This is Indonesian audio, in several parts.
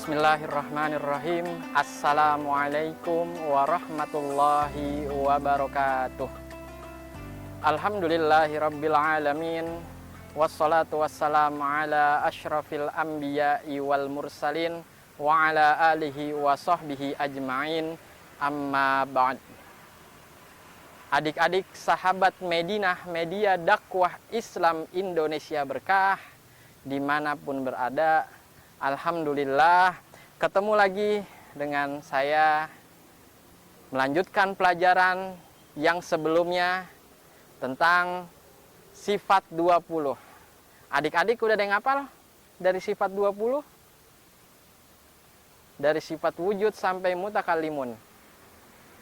Bismillahirrahmanirrahim. Assalamualaikum warahmatullahi wabarakatuh. Alhamdulillahi rabbil alamin. Wassalatu wassalamu ala ashrafil anbiya'i wal mursalin wa ala alihi wa sahbihi ajma'in. Amma ba'd. Adik-adik sahabat Medina, media dakwah Islam Indonesia Berkah, dimanapun berada, alhamdulillah ketemu lagi dengan saya melanjutkan pelajaran yang sebelumnya tentang sifat 20. Adik-adik udah ada yang hafal dari sifat 20? Dari sifat wujud sampai mutakallimun.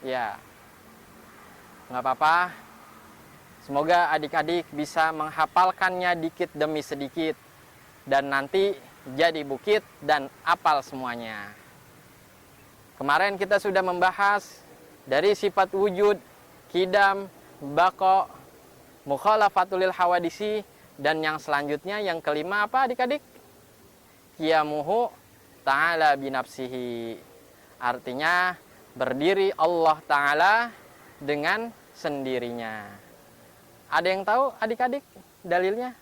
Ya, nggak apa-apa. Semoga adik-adik bisa menghafalkannya dikit demi sedikit dan nanti jadi bukit dan apal semuanya. Kemarin kita sudah membahas dari sifat wujud, qidam, baqa, mukhalafatul hawadisi, dan yang selanjutnya yang kelima apa adik-adik? Qiyamuhu ta'ala binafsihi. Artinya berdiri Allah Ta'ala dengan sendirinya. Ada yang tahu adik-adik dalilnya?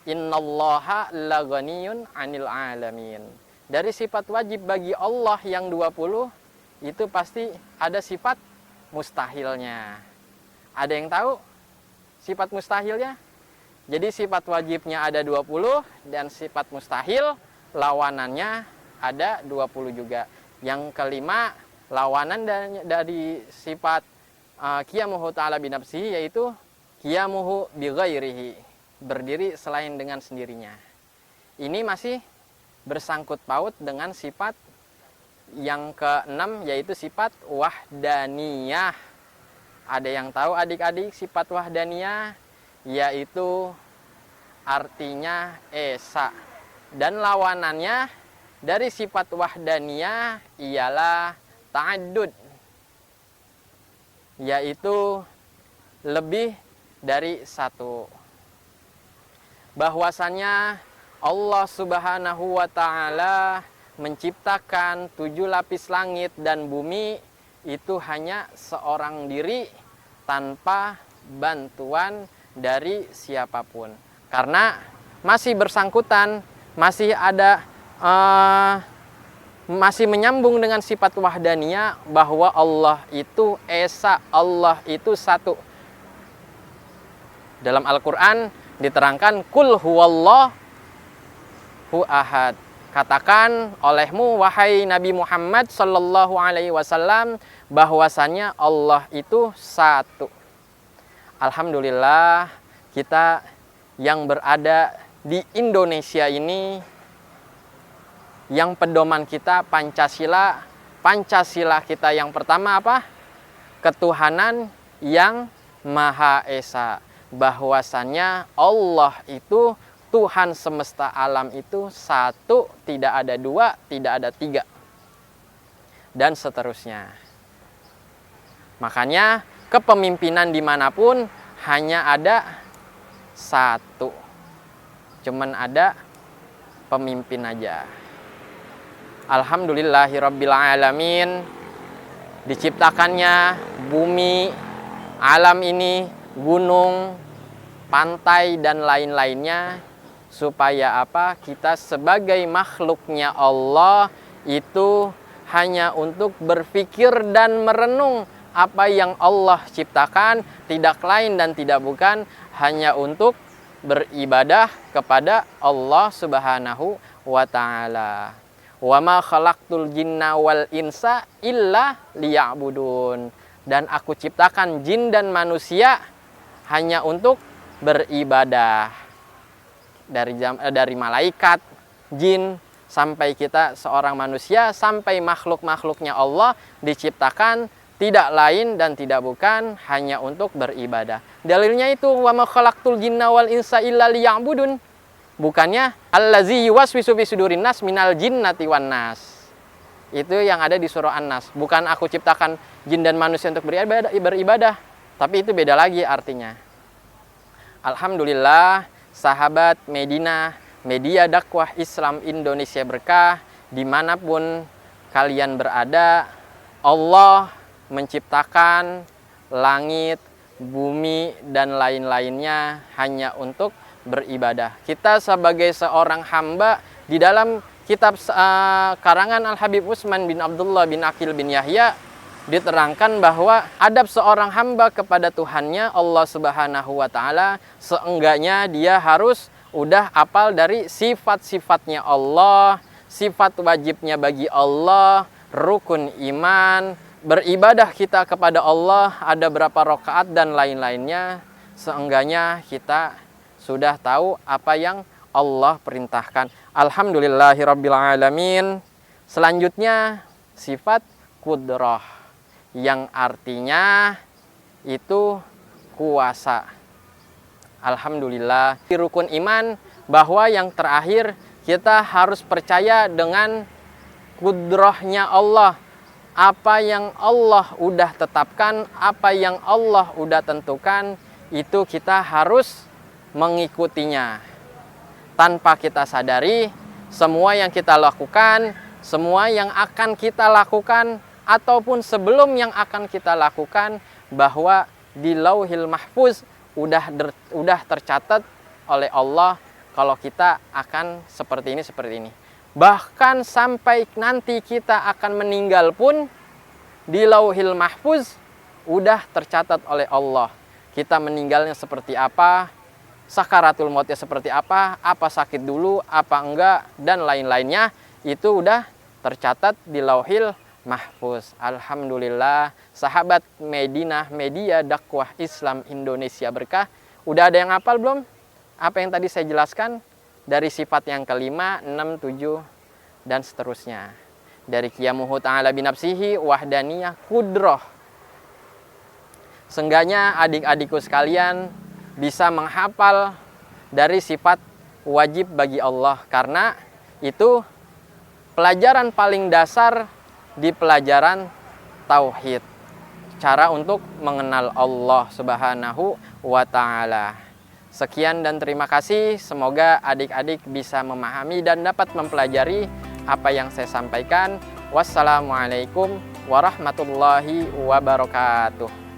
Innallaha laghaniyun 'anil 'alamin. Dari sifat wajib bagi Allah yang 20 itu pasti ada sifat mustahilnya. Ada yang tahu sifat mustahilnya? Jadi sifat wajibnya ada 20 dan sifat mustahil lawanannya ada 20 juga. Yang kelima, lawanan dari sifat qiyamuhu ta'ala binafsihi yaitu qiyamuhu bighairihi. Berdiri selain dengan sendirinya. Ini masih bersangkut paut dengan sifat yang keenam yaitu sifat wahdaniyah. Ada yang tahu adik-adik sifat wahdaniyah? Yaitu artinya esa. Dan lawanannya dari sifat wahdaniyah ialah ta'addud. Yaitu lebih dari satu. Bahwasannya Allah Subhanahu wa Ta'ala menciptakan 7 lapis langit dan bumi itu hanya seorang diri tanpa bantuan dari siapapun. Karena masih bersangkutan, masih ada masih menyambung dengan sifat wahdaniyah bahwa Allah itu esa, Allah itu satu. Dalam Al-Quran diterangkan kul huwallahu ahad. Katakan olehmu wahai Nabi Muhammad sallallahu alaihi wasallam bahwasannya Allah itu satu. Alhamdulillah kita yang berada di Indonesia ini yang pedoman kita Pancasila. Pancasila kita yang pertama apa? Ketuhanan yang Maha Esa. Bahwasannya Allah itu Tuhan semesta alam itu satu, tidak ada dua, tidak ada tiga, dan seterusnya. Makanya kepemimpinan dimanapun hanya ada satu, cuman ada pemimpin aja. Alhamdulillahirabbil alamin, diciptakannya bumi, alam ini, gunung, pantai, dan lain-lainnya supaya apa? Kita sebagai makhluknya Allah itu hanya untuk berpikir dan merenung apa yang Allah ciptakan, tidak lain dan tidak bukan hanya untuk beribadah kepada Allah Subhanahu wa Ta'ala. Wa ma khalaqtul jinna wal insa illa liya'budun. Dan aku ciptakan jin dan manusia hanya untuk beribadah. Dari malaikat, jin, sampai kita seorang manusia, sampai makhluk-makhluknya Allah diciptakan tidak lain dan tidak bukan hanya untuk beribadah. Dalilnya itu wa ma khalaqtul jinna wal insa illa liya'budun. Bukannya allazi yuwaswisu fi sudurin nas minal jinnati wan nas. Itu yang ada di surah An-Nas. Bukan aku ciptakan jin dan manusia untuk beribadah, tapi itu beda lagi artinya. Alhamdulillah, sahabat Medina, media dakwah Islam Indonesia Berkah, dimanapun kalian berada. Allah menciptakan langit, bumi, dan lain-lainnya hanya untuk beribadah. Kita sebagai seorang hamba, di dalam kitab karangan Al-Habib Utsman bin Abdullah bin Aqil bin Yahya diterangkan bahwa adab seorang hamba kepada Tuhannya Allah Subhanahu wa taala, seenggaknya dia harus udah apal dari sifat-sifatnya Allah, sifat wajibnya bagi Allah, rukun iman, beribadah kita kepada Allah ada berapa rakaat dan lain-lainnya. Seenggaknya kita sudah tahu apa yang Allah perintahkan. Alhamdulillahirabbil alamin. Selanjutnya sifat kudrah, yang artinya itu kuasa. Alhamdulillah. Di rukun iman bahwa yang terakhir kita harus percaya dengan kudrahnya Allah. Apa yang Allah udah tetapkan, apa yang Allah udah tentukan, itu kita harus mengikutinya. Tanpa kita sadari, semua yang kita lakukan, semua yang akan kita lakukan, ataupun sebelum yang akan kita lakukan, bahwa di Lauhil Mahfuz udah tercatat oleh Allah kalau kita akan seperti ini. Bahkan sampai nanti kita akan meninggal pun, di Lauhil Mahfuz udah tercatat oleh Allah. Kita meninggalnya seperti apa, sakaratul mautnya seperti apa sakit dulu, apa enggak, dan lain-lainnya, itu udah tercatat di Lauhil Mahfuz. Alhamdulillah, sahabat Medina Media Dakwah Islam Indonesia Berkah, udah ada yang hafal belum? Apa yang tadi saya jelaskan? Dari sifat yang kelima, 6, 7, dan seterusnya. Dari qiyamuhu ta'ala binafsihi, wahdaniyah, kudrah. Seenggaknya adik-adikku sekalian bisa menghafal dari sifat wajib bagi Allah, karena itu pelajaran paling dasar di pelajaran tauhid, cara untuk mengenal Allah Subhanahu wa taala. Sekian dan terima kasih, semoga adik-adik bisa memahami dan dapat mempelajari apa yang saya sampaikan. Wassalamualaikum warahmatullahi wabarakatuh.